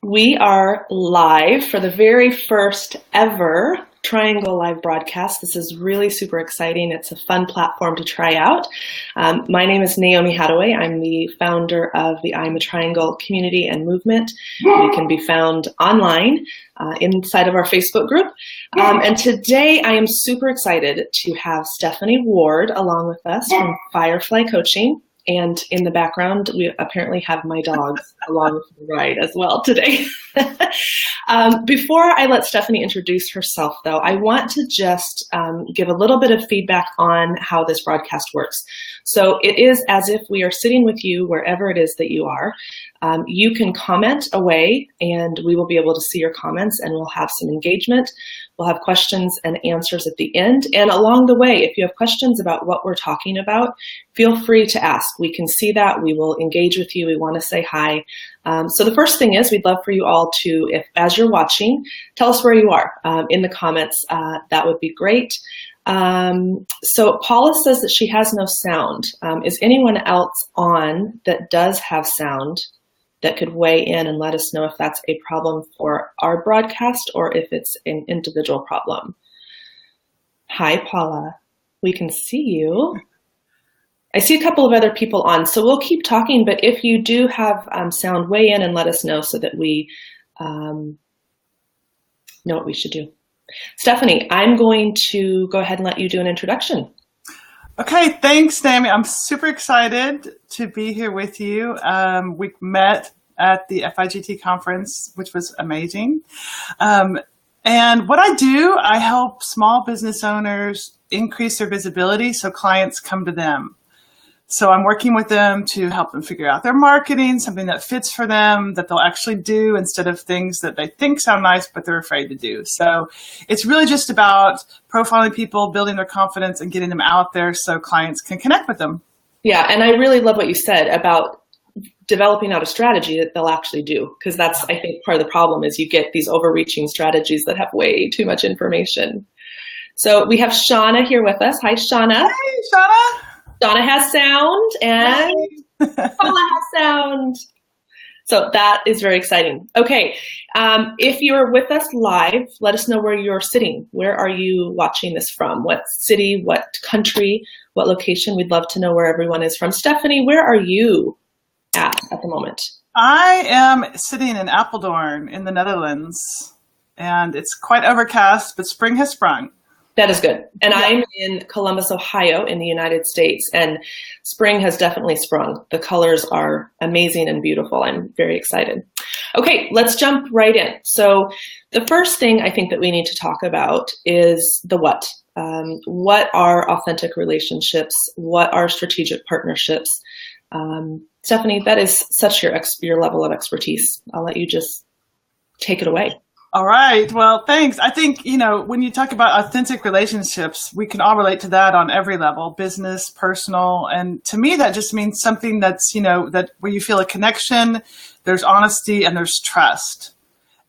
We are live for the very first ever Triangle Live broadcast. This is really super exciting. It's a fun platform to try out. My name is Naomi Hadaway. I'm the founder of the I'm a Triangle community and movement. We can be found online inside of our Facebook group. And today I am super excited to have Stephanie Ward along with us from Firefly Coaching. And in the background, we apparently have my dogs along with the ride as well today. Before I let Stephanie introduce herself, though, I want to just give a little bit of feedback on how this broadcast works. So it is as if we are sitting with you wherever it is that you are. You can comment away, and we will be able to see your comments, and we'll have some engagement. We'll have questions and answers at the end. And along the way, if you have questions about what we're talking about, feel free to ask. We can see that. We will engage with you. We want to say hi. So the first thing is we'd love for you all to, if as you're watching, tell us where you are in the comments. That would be great. So Paula says that she has no sound. Is anyone else on that does have sound that could weigh in and let us know if that's a problem for our broadcast or if it's an individual problem? Hi, Paula. We can see you. I see a couple of other people on, so we'll keep talking, but if you do have sound, weigh in and let us know so that we know what we should do. Stephanie, I'm going to go ahead and let you do an introduction. Okay, thanks, Naomi. I'm super excited to be here with you. We met at the FIGT conference, which was amazing. And what I do, I help small business owners increase their visibility so clients come to them. So I'm working with them to help them figure out their marketing, something that fits for them, that they'll actually do instead of things that they think sound nice, but they're afraid to do. So it's really just about profiling people, building their confidence, and getting them out there so clients can connect with them. Yeah, and I really love what you said about developing out a strategy that they'll actually do, because that's, I think, part of the problem is you get these overreaching strategies that have way too much information. So we have Shauna here with us. Hi, Shauna. Hey, Shauna. Donna has sound and Paula has sound. So that is very exciting. Okay, if you're with us live, let us know where you're sitting. Where are you watching this from? What city, what country, what location? We'd love to know where everyone is from. Stephanie, where are you at the moment? I am sitting in Apeldoorn in the Netherlands, and it's quite overcast, but spring has sprung. That is good. And yeah. I'm in Columbus, Ohio in the United States, and spring has definitely sprung. The colors are amazing and beautiful. I'm very excited. Okay, let's jump right in. So the first thing I think that we need to talk about is the what. What are authentic relationships? What are strategic partnerships? Stephanie, that is such your level of expertise. I'll let you just take it away. All right. Well, thanks. I think, when you talk about authentic relationships, we can all relate to that on every level, business, personal. And to me, that just means something that's, that where you feel a connection, there's honesty, and there's trust.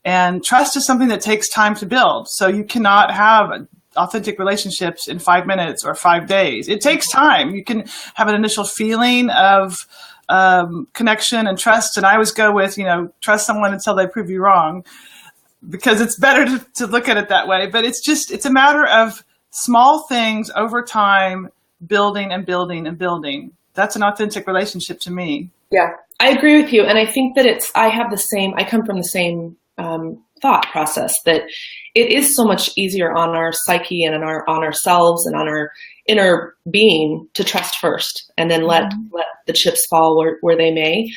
And trust is something that takes time to build. So you cannot have authentic relationships in 5 minutes or 5 days. It takes time. You can have an initial feeling of connection and trust. And I always go with, trust someone until they prove you wrong, because it's better to look at it that way. But it's a matter of small things over time, building and building and building. That's an authentic relationship to me. Yeah, I agree with you. And I think that I come from the same thought process, that it is so much easier on our psyche and on ourselves and on our inner being to trust first, and then let the chips fall where they may.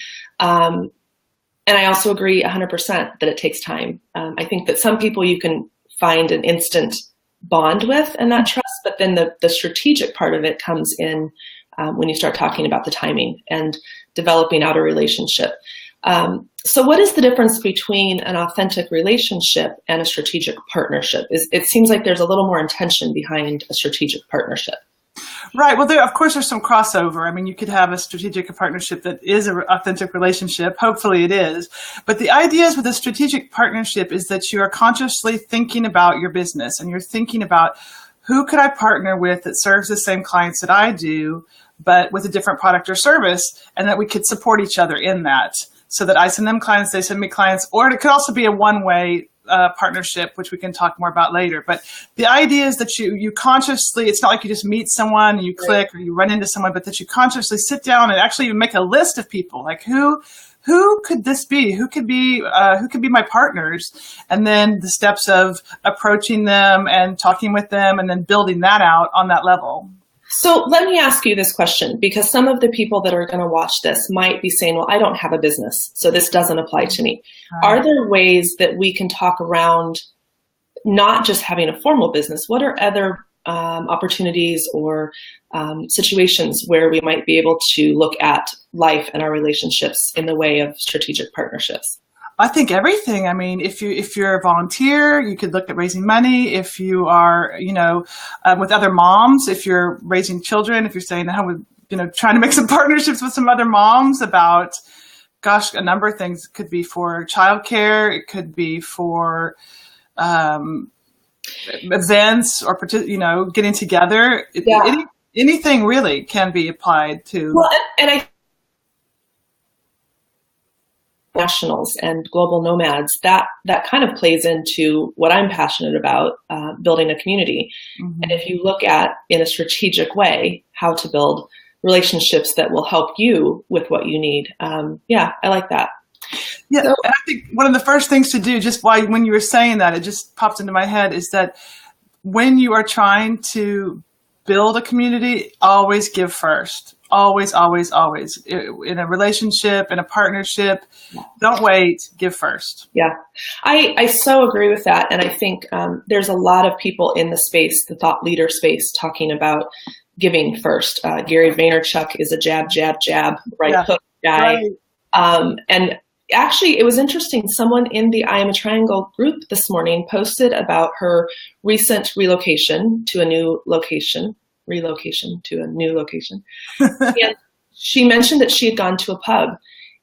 And I also agree 100% that it takes time. I think that some people you can find an instant bond with and that trust, but then the strategic part of it comes in when you start talking about the timing and developing out a relationship. So what is the difference between an authentic relationship and a strategic partnership? It seems like there's a little more intention behind a strategic partnership. Right. Well, of course, there's some crossover. I mean, you could have a strategic partnership that is an authentic relationship. Hopefully it is. But the idea is with a strategic partnership is that you are consciously thinking about your business, and you're thinking about who could I partner with that serves the same clients that I do, but with a different product or service, and that we could support each other in that. so that I send them clients, they send me clients, or it could also be a one-way partnership, which we can talk more about later. But the idea is that you consciously, it's not like you just meet someone and you click or you run into someone, but that you consciously sit down and actually even make a list of people, like who could this be? Who could be my partners? And then the steps of approaching them and talking with them and then building that out on that level. So let me ask you this question, because some of the people that are going to watch this might be saying, well, I don't have a business, so this doesn't apply to me. Are there ways that we can talk around not just having a formal business? What are other opportunities or situations where we might be able to look at life and our relationships in the way of strategic partnerships? I think everything. I mean, if you're a volunteer, you could look at raising money. If you are, with other moms, if you're raising children, if you're staying at home with, trying to make some partnerships with some other moms about, gosh, a number of things. It could be for childcare. It could be for events or, getting together. Yeah. Anything really can be applied to. Well, and I nationals and global nomads, that kind of plays into what I'm passionate about, building a community. Mm-hmm. And if you look at, in a strategic way, how to build relationships that will help you with what you need. I like that. Yeah, so, and I think one of the first things to do, just when you were saying that, it just popped into my head, is that when you are trying to build a community, always give first. Always, always, always. In a relationship, in a partnership, don't wait, give first. Yeah, I so agree with that. And I think there's a lot of people in the space, the thought leader space, talking about giving first. Gary Vaynerchuk is a jab, jab, jab, right hook guy. Right. And actually, it was interesting. Someone in the I Am a Triangle group this morning posted about her recent relocation to a new location. And she mentioned that she had gone to a pub,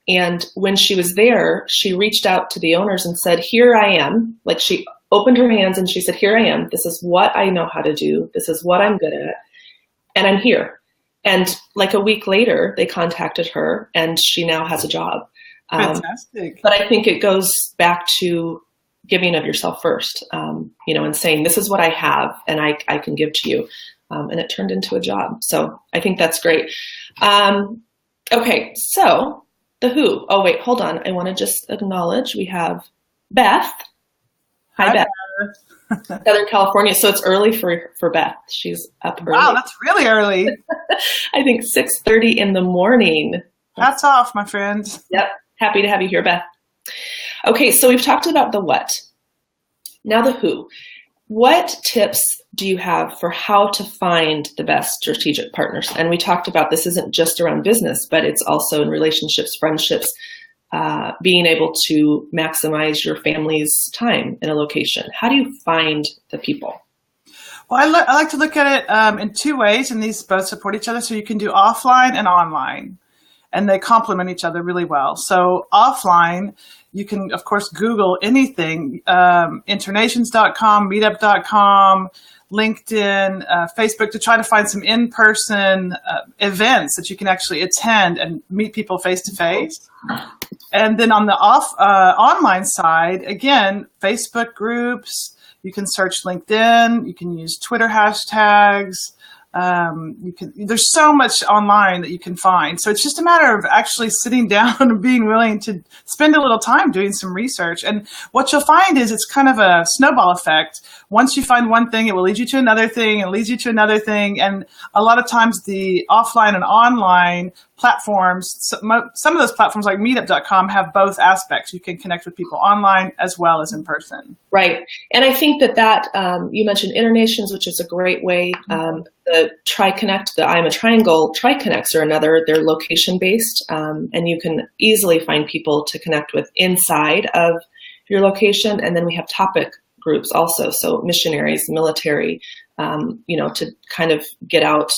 and when she was there, she reached out to the owners and said, here I am. Like, she opened her hands and she said, here I am. This is what I know how to do. This is what I'm good at. And I'm here. And like a week later, they contacted her and she now has a job. Fantastic. But I think it goes back to giving of yourself first, and saying, this is what I have and I can give to you. And it turned into a job. So I think that's great. Okay, so the who. Oh, wait, hold on. I want to just acknowledge we have Beth. Hi, Beth. Southern California. So it's early for Beth. She's up early. Wow, that's really early. I think 6:30 in the morning. Hats off, my friend. Yep. Happy to have you here, Beth. Okay, so we've talked about the what. Now the who. What tips do you have for how to find the best strategic partners? And we talked about this isn't just around business, but it's also in relationships, friendships, being able to maximize your family's time in a location. How do you find the people? Well, I like to look at it in two ways, and these both support each other. So you can do offline and online, and they complement each other really well. So offline, you can, of course, Google anything, internations.com, meetup.com, LinkedIn, Facebook, to try to find some in-person events that you can actually attend and meet people face-to-face. And then on the online side, again, Facebook groups, you can search LinkedIn, you can use Twitter hashtags. There's so much online that you can find. So it's just a matter of actually sitting down and being willing to spend a little time doing some research. And what you'll find is it's kind of a snowball effect. Once you find one thing, it will lead you to another thing, and leads you to another thing. And a lot of times the offline and online platforms, some of those platforms like meetup.com have both aspects. You can connect with people online as well as in person. Right. And I think that you mentioned Internations, which is a great way. The TriConnect, the I Am a Triangle TriConnects are another. They're location-based, and you can easily find people to connect with inside of your location. And then we have topic groups also, so missionaries, military, to kind of get out,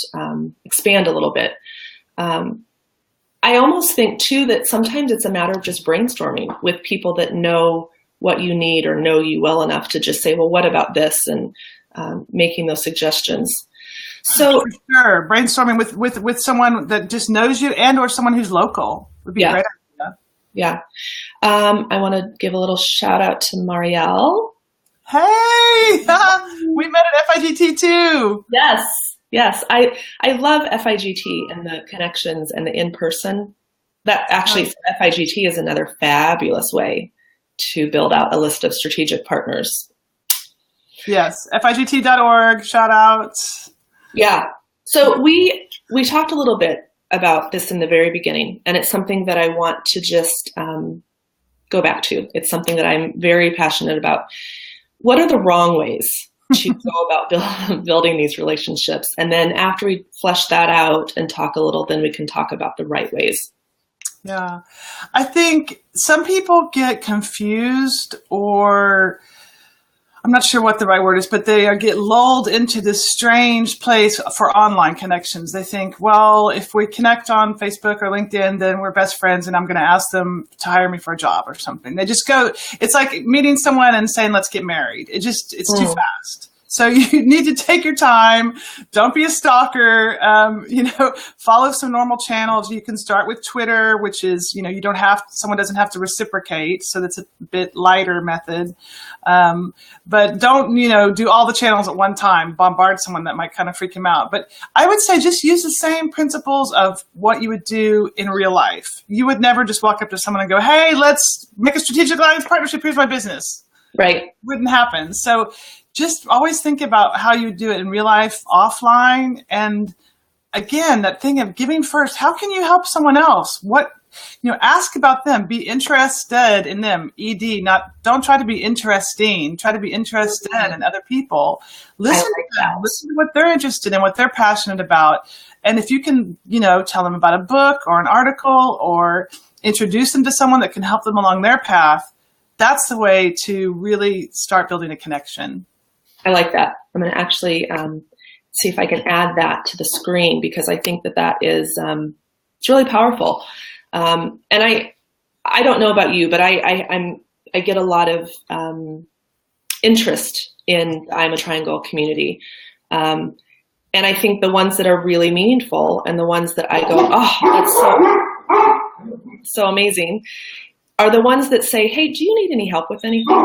expand a little bit. I almost think, too, that sometimes it's a matter of just brainstorming with people that know what you need or know you well enough to just say, well, what about this? And making those suggestions. So for sure, brainstorming with someone that just knows you and or someone who's local would be a great idea. Yeah. I want to give a little shout out to Marielle. Hey, we met at FIGT too. Yes. Yes. I love FIGT and the connections and the in-person. That actually, FIGT is another fabulous way to build out a list of strategic partners. Yes. FIGT.org, shout out. Yeah. So we talked a little bit about this in the very beginning, and it's something that I want to just go back to. It's something that I'm very passionate about. What are the wrong ways to go about building these relationships? And then after we flesh that out and talk a little, then we can talk about the right ways. Yeah. I think some people get confused, or I'm not sure what the right word is, but they get lulled into this strange place for online connections. They think, well, if we connect on Facebook or LinkedIn, then we're best friends and I'm going to ask them to hire me for a job or something. They just go, it's like meeting someone and saying, let's get married. It's too fast. So you need to take your time. Don't be a stalker. Follow some normal channels. You can start with Twitter, which is, someone doesn't have to reciprocate. So that's a bit lighter method. But don't, do all the channels at one time, bombard someone. That might kind of freak him out. But I would say just use the same principles of what you would do in real life. You would never just walk up to someone and go, hey, let's make a strategic alliance partnership. Here's my business. Right. Wouldn't happen. So just always think about how you do it in real life, offline. And again, that thing of giving first. How can you help someone else? Ask about them. Be interested in them. Don't try to be interesting. Try to be interested in other people. Listen to them. Listen to what they're interested in, what they're passionate about. And if you can, tell them about a book or an article or introduce them to someone that can help them along their path, that's the way to really start building a connection. I like that. I'm going to actually see if I can add that to the screen, because I think that is it's really powerful. And I don't know about you, but I get a lot of interest in the I'm a Triangle community. And I think the ones that are really meaningful and the ones that I go, oh, that's so amazing, are the ones that say, hey, do you need any help with anything? Or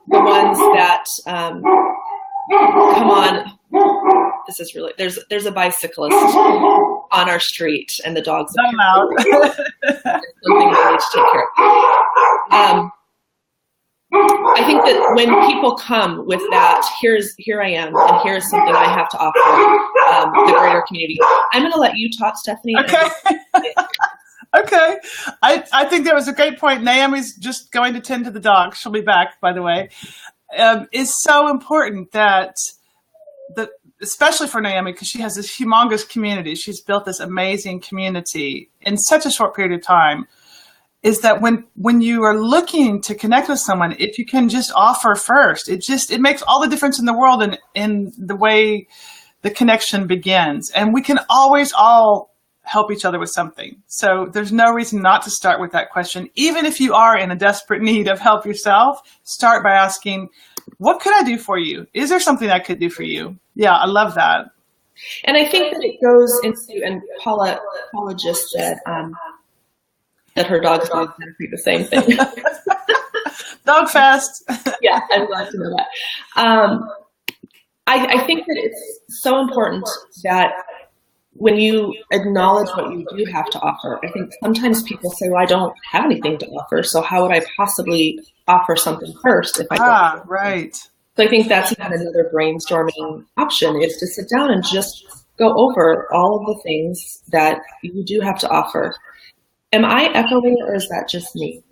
the ones that come on, this is really, there's a bicyclist on our street and the dog's out. It's something I need to take care of. I think that when people come with that, here I am, and here's something I have to offer the greater community. I'm going to let you talk, Stephanie. Okay. Okay. I think that was a great point. Naomi's just going to tend to the dog. She'll be back, by the way. It's so important that, especially for Naomi, because she has this humongous community. She's built this amazing community in such a short period of time, is that when you are looking to connect with someone, if you can just offer first, it makes all the difference in the world in the way the connection begins. And we can always all help each other with something. So there's no reason not to start with that question. Even if you are in a desperate need of help yourself, start by asking, what could I do for you? Is there something I could do for you? Yeah, I love that. And I think that it goes into, and Paula just said that her dog's exactly the same thing. Dog fest. Yeah, I'm glad to know that. I think that it's so important that when you acknowledge what you do have to offer, I think sometimes people say, well, I don't have anything to offer, so how would I possibly offer something first if I don't? Right. So I think that's another brainstorming option, is to sit down and just go over all of the things that you do have to offer. Am I echoing, or is that just me?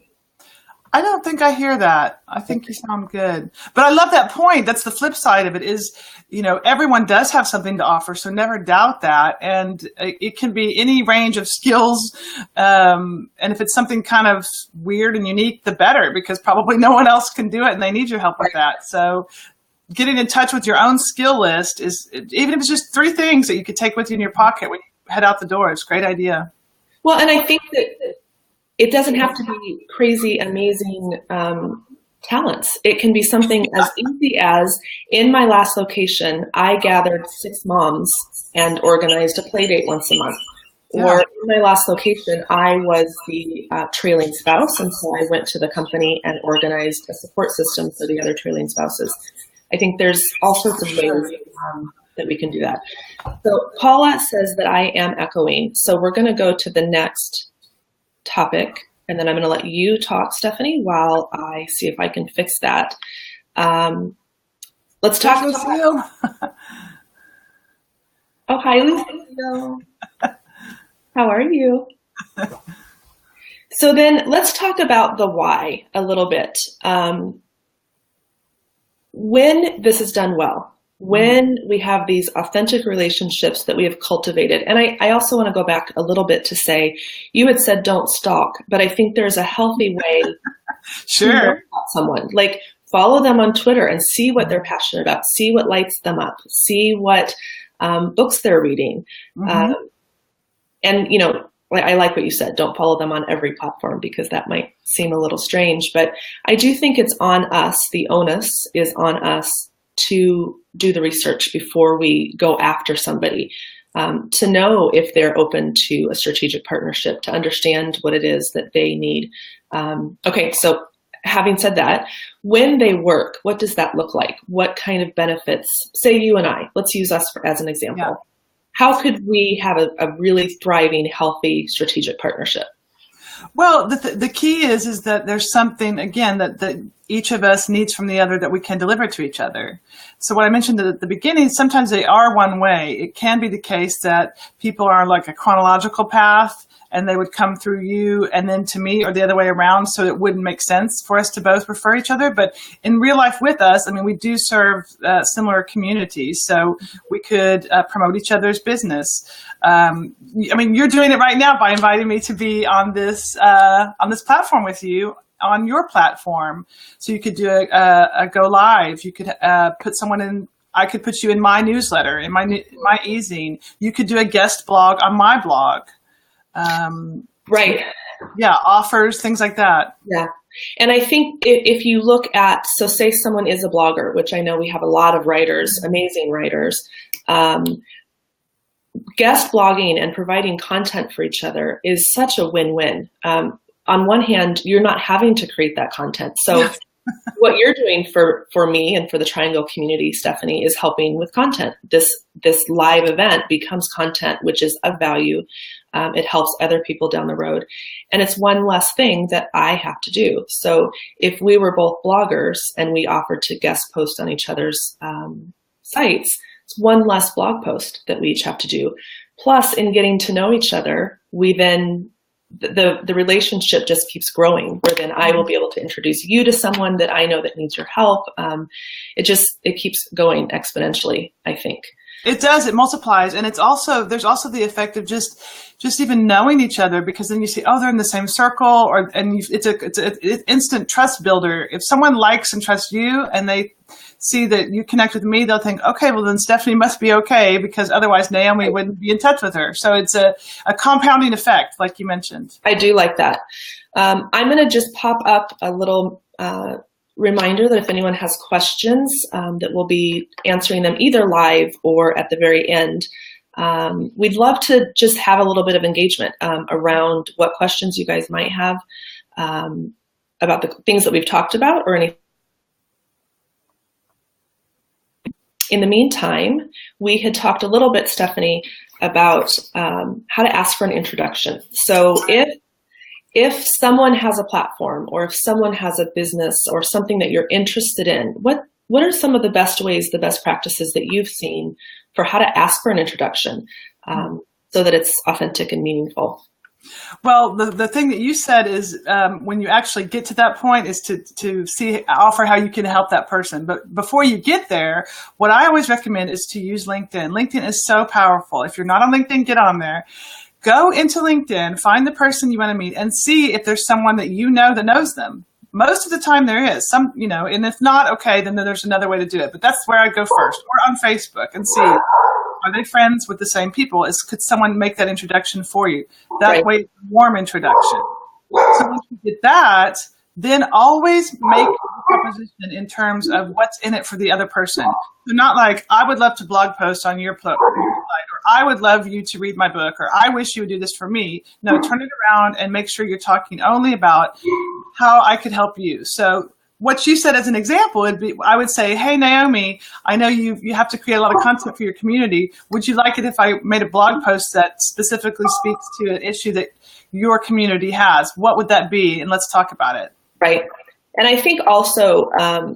I don't think I hear that. I think you sound good. But I love that point. That's the flip side of it is, everyone does have something to offer, so never doubt that. And it can be any range of skills. And if it's something kind of weird and unique, the better, because probably no one else can do it and they need your help with that. So getting in touch with your own skill list is, even if it's just 3 things that you could take with you in your pocket when you head out the door, it's a great idea. Well, and I think that it doesn't have to be crazy, amazing talents. It can be something as easy as, in my last location, I gathered 6 moms and organized a play date once a month. Or in my last location, I was the trailing spouse, and so I went to the company and organized a support system for the other trailing spouses. I think there's all sorts of ways that we can do that. So Paula says that I am echoing. So we're going to go to the next topic, and then I'm going to let you talk, Stephanie, while I see if I can fix that. Let's talk. Lucille. Oh, hi, Lucille. How are you? So then let's talk about the why a little bit. When this is done well, when we have these authentic relationships that we have cultivated, and I also want to go back a little bit to say, you had said don't stalk, but I think there's a healthy way to know about someone. Like, follow them on Twitter and see what they're passionate about, see what lights them up, see what books they're reading. And, you know, I like what you said, don't follow them on every platform, because that might seem a little strange, but I do think it's on us, the onus is on us to do the research before we go after somebody, to know if they're open to a strategic partnership, to understand what it is that they need. Okay, so having said that, when they work, what does that look like? What kind of benefits, say you and I, let's use us as an example. Yeah. How could we have a really thriving, healthy, strategic partnership? Well, the key is that there's something, again, that each of us needs from the other that we can deliver to each other. So what I mentioned at the beginning, sometimes they are one way. It can be the case that people are like a chronological path, and they would come through you and then to me, or the other way around, so it wouldn't make sense for us to both refer each other. But in real life with us, I mean, we do serve similar communities, so we could promote each other's business. I mean, you're doing it right now by inviting me to be on this platform with you, on your platform. So you could do a go live. You could put someone in. I could put you in my newsletter, in my e-zine. You could do a guest blog on my blog. Right. Yeah. Offers, things like that. Yeah. And I think if you look at, so say someone is a blogger, which I know we have a lot of writers, amazing writers, guest blogging and providing content for each other is such a win-win. On one hand, you're not having to create that content. So what you're doing for me and for the Triangle community, Stephanie, is helping with content. This live event becomes content, which is of value. It helps other people down the road. And it's one less thing that I have to do. So if we were both bloggers and we offered to guest post on each other's sites, it's one less blog post that we each have to do. Plus, in getting to know each other, we then the relationship just keeps growing, where then I will be able to introduce you to someone that I know that needs your help. It keeps going exponentially, I think. It does. It multiplies. And there's also the effect of just even knowing each other, because then you see, oh, they're in the same circle, it's an instant trust builder. If someone likes and trusts you and they see that you connect with me, they'll think, okay, well then Stephanie must be okay, because otherwise Naomi wouldn't be in touch with her. So it's a compounding effect, like you mentioned. I do like that. I'm going to just pop up a little reminder that if anyone has questions, that we'll be answering them either live or at the very end. We'd love to just have a little bit of engagement around what questions you guys might have about the things that we've talked about or anything. In the meantime, we had talked a little bit, Stephanie, about how to ask for an introduction. So if someone has a platform, or if someone has a business or something that you're interested in, what are some of the best ways, the best practices that you've seen for how to ask for an introduction so that it's authentic and meaningful? Well, the thing that you said is when you actually get to that point is to offer how you can help that person. But before you get there, what I always recommend is to use LinkedIn. LinkedIn is so powerful. If you're not on LinkedIn, get on there. Go into LinkedIn, find the person you want to meet, and see if there's someone that you know that knows them. Most of the time there is some, and if not, okay, then there's another way to do it. But that's where I'd go first, or on Facebook, and see, are they friends with the same people? Could someone make that introduction for you? That way, it's a warm introduction. So once you get that, then always make a proposition in terms of what's in it for the other person. So not like, I would love to blog post on your site, or I would love you to read my book, or I wish you would do this for me. No, turn it around and make sure you're talking only about how I could help you. So what you said as an example would be, I would say, hey, Naomi, I know you have to create a lot of content for your community. Would you like it if I made a blog post that specifically speaks to an issue that your community has? What would that be? And let's talk about it. Right. And I think also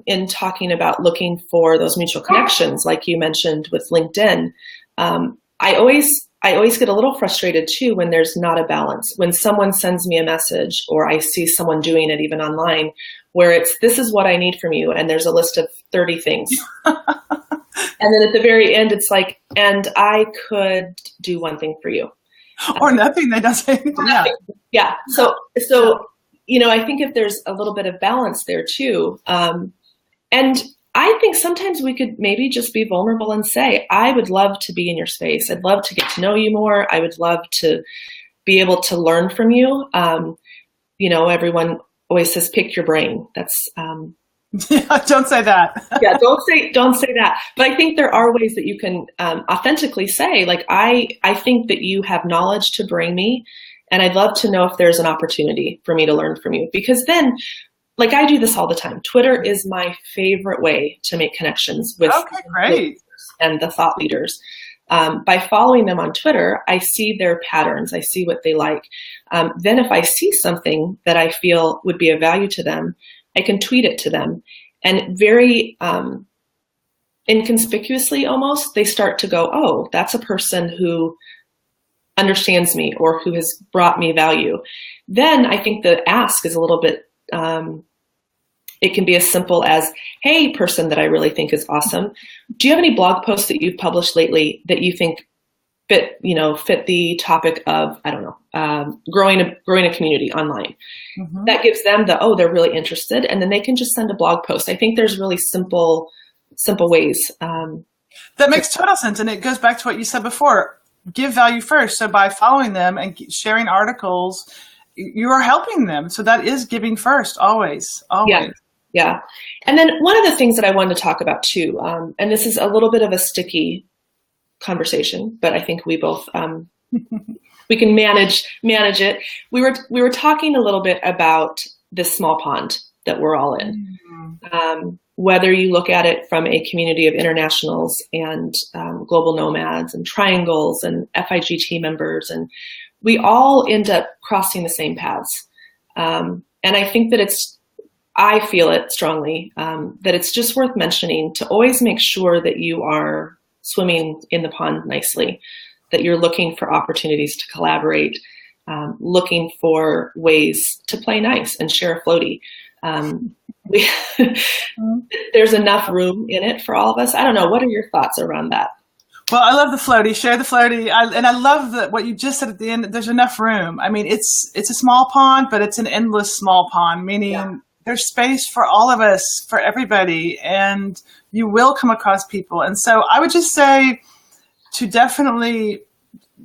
in talking about looking for those mutual connections, like you mentioned with LinkedIn, I always get a little frustrated too when there's not a balance. When someone sends me a message, or I see someone doing it even online, where it's, this is what I need from you, and there's a list of 30 things. And then at the very end, it's like, and I could do one thing for you. Or nothing. They don't say anything. Yeah. Yeah. So, I think if there's a little bit of balance there too. And I think sometimes we could maybe just be vulnerable and say, I would love to be in your space. I'd love to get to know you more. I would love to be able to learn from you. Everyone always says, pick your brain. That's, don't say that. Yeah, don't say that. But I think there are ways that you can authentically say, like, I think that you have knowledge to bring me, and I'd love to know if there's an opportunity for me to learn from you. Because then, like, I do this all the time. Twitter is my favorite way to make connections with great. And the thought leaders. By following them on Twitter, I see their patterns. I see what they like. Then if I see something that I feel would be of value to them, I can tweet it to them. And very inconspicuously almost, they start to go, oh, that's a person who understands me or who has brought me value. Then I think the ask is a little bit, it can be as simple as, hey, person that I really think is awesome, do you have any blog posts that you've published lately that you think fit the topic of, I don't know, growing a community online? Mm-hmm. That gives them they're really interested, and then they can just send a blog post. I think there's really simple ways. That makes total sense, and it goes back to what you said before. Give value first. So by following them and sharing articles, you are helping them. So that is giving first, always. Yeah. And then one of the things that I wanted to talk about too, and this is a little bit of a sticky conversation, but I think we both we can manage it. We were talking a little bit about this small pond that we're all in. Mm-hmm. Whether you look at it from a community of internationals and global nomads and triangles and FIGT members, and we all end up crossing the same paths. And I think that I feel it strongly, that it's just worth mentioning to always make sure that you are swimming in the pond nicely, that you're looking for opportunities to collaborate, looking for ways to play nice and share a floaty. There's enough room in it for all of us. I don't know. What are your thoughts around that? Well, I love the floaty. Share the floaty. And I love what you just said at the end. There's enough room. I mean, it's a small pond, but it's an endless small pond, meaning there's space for all of us, for everybody, and you will come across people. And so I would just say to definitely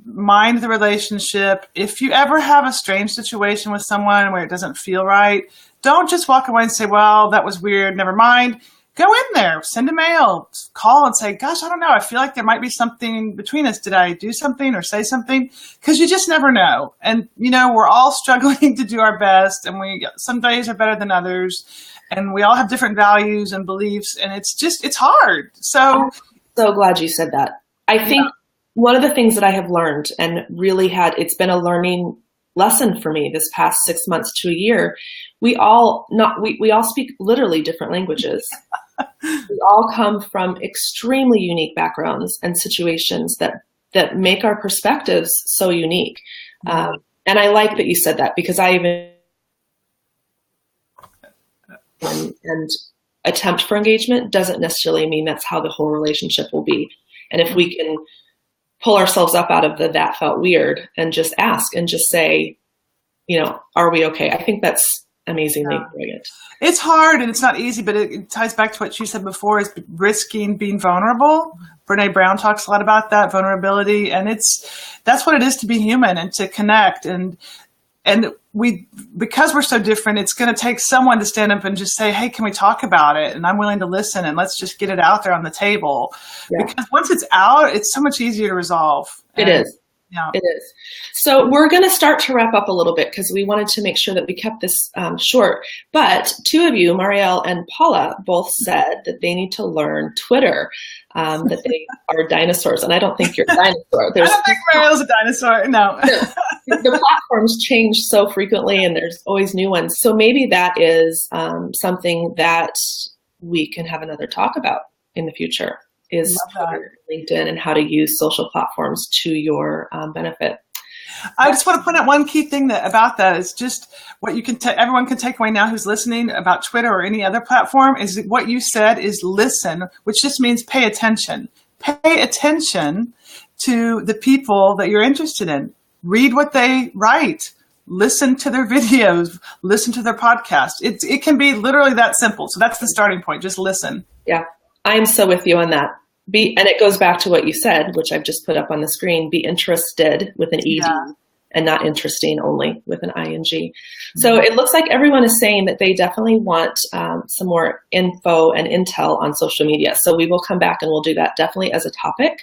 mind the relationship. If you ever have a strange situation with someone where it doesn't feel right, don't just walk away and say, well, that was weird, never mind. Go in there, send a mail, call and say, gosh, I don't know. I feel like there might be something between us. Did I do something or say something? Because you just never know. And, we're all struggling to do our best, and some days are better than others, and we all have different values and beliefs, and it's hard. So I'm so glad you said that. I think one of the things that I have learned, and really it's been a learning lesson for me this past 6 months to a year, we all speak literally different languages. We all come from extremely unique backgrounds and situations that make our perspectives so unique. And I like that you said that, because I even and attempt for engagement doesn't necessarily mean that's how the whole relationship will be. And if we can pull ourselves up out of that felt weird and just ask and just say, are we okay? I think that's amazingly brilliant. It's hard and it's not easy, but it ties back to what you said before, is risking being vulnerable. Brene Brown talks a lot about that, vulnerability. And that's what it is to be human and to connect. And And because we're so different, it's going to take someone to stand up and just say, hey, can we talk about it? And I'm willing to listen, and let's just get it out there on the table. Yeah. Because once it's out, it's so much easier to resolve. It is. Yeah. It is. So we're going to start to wrap up a little bit because we wanted to make sure that we kept this short. But two of you, Marielle and Paula, both said that they need to learn Twitter, that they are dinosaurs. And I don't think you're a dinosaur. I don't think Marielle's a dinosaur. No. The platforms change so frequently, and there's always new ones. So maybe that is something that we can have another talk about in the future. Is LinkedIn and how to use social platforms to your benefit. I just want to point out one key thing about that is just what you can everyone can take away now who's listening about Twitter or any other platform is what you said is listen, which just means pay attention. Pay attention to the people that you're interested in. Read what they write. Listen to their videos. Listen to their podcast. It can be literally that simple. So that's the starting point. Just listen. Yeah. I'm so with you on that. And it goes back to what you said, which I've just put up on the screen. Be interested with an ED and not interesting only with an ING. Mm-hmm. So it looks like everyone is saying that they definitely want some more info and intel on social media. So we will come back and we'll do that definitely as a topic.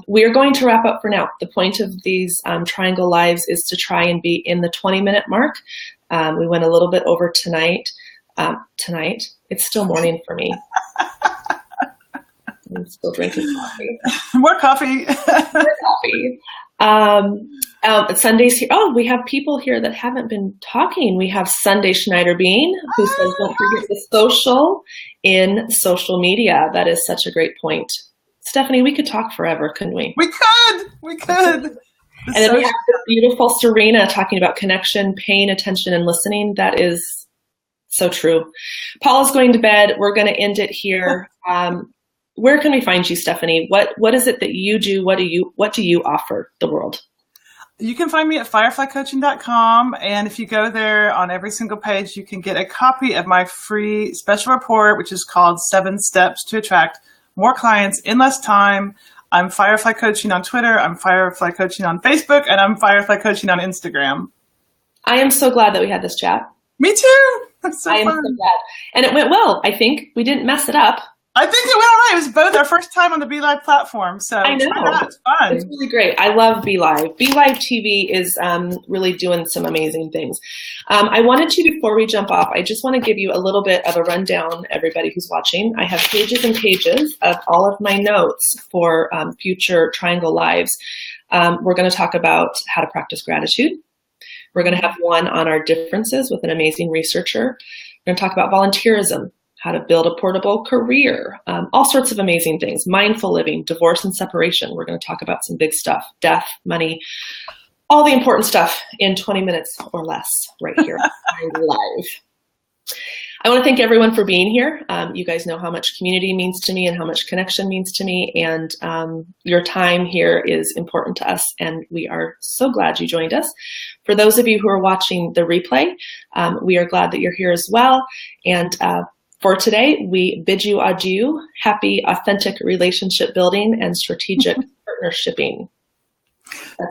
We are going to wrap up for now. The point of these Triangle Lives is to try and be in the 20-minute mark. We went a little bit over tonight. It's still morning for me. I'm still drinking coffee. More coffee. Sunday's here. Oh, we have people here that haven't been talking. We have Sunday Schneider Bean, who says, don't forget the social in social media. That is such a great point. Stephanie, we could talk forever, couldn't we? We could. And then we have the beautiful Serena talking about connection, paying attention, and listening. That is so true. Paula's going to bed. We're going to end it here. Where can we find you, Stephanie? What is it that you do? What do you offer the world? You can find me at fireflycoaching.com. And if you go there on every single page, you can get a copy of my free special report, which is called 7 Steps to Attract More Clients in Less Time. I'm Firefly Coaching on Twitter. I'm Firefly Coaching on Facebook, and I'm Firefly Coaching on Instagram. I am so glad that we had this chat. Me too. That's so fun. I am so glad. And it went well. I think we didn't mess it up. I think it went all right. It was both our first time on the Be Live platform. So I know. It's fun. It's really great. I love Be Live. Be Live TV is really doing some amazing things. I wanted to, before we jump off, I just want to give you a little bit of a rundown, everybody who's watching. I have pages and pages of all of my notes for future Triangle Lives. We're going to talk about how to practice gratitude. We're going to have one on our differences with an amazing researcher. We're going to talk about volunteerism, how to build a portable career, all sorts of amazing things, mindful living, divorce and separation. We're going to talk about some big stuff, death, money, all the important stuff in 20 minutes or less right here live. I want to thank everyone for being here. You guys know how much community means to me and how much connection means to me. And your time here is important to us. And we are so glad you joined us. For those of you who are watching the replay, we are glad that you're here as well. And for today, we bid you adieu. Happy, authentic relationship building and strategic partnershiping.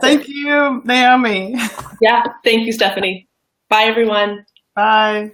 Thank you, Naomi. Yeah, thank you, Stephanie. Bye, everyone. Bye.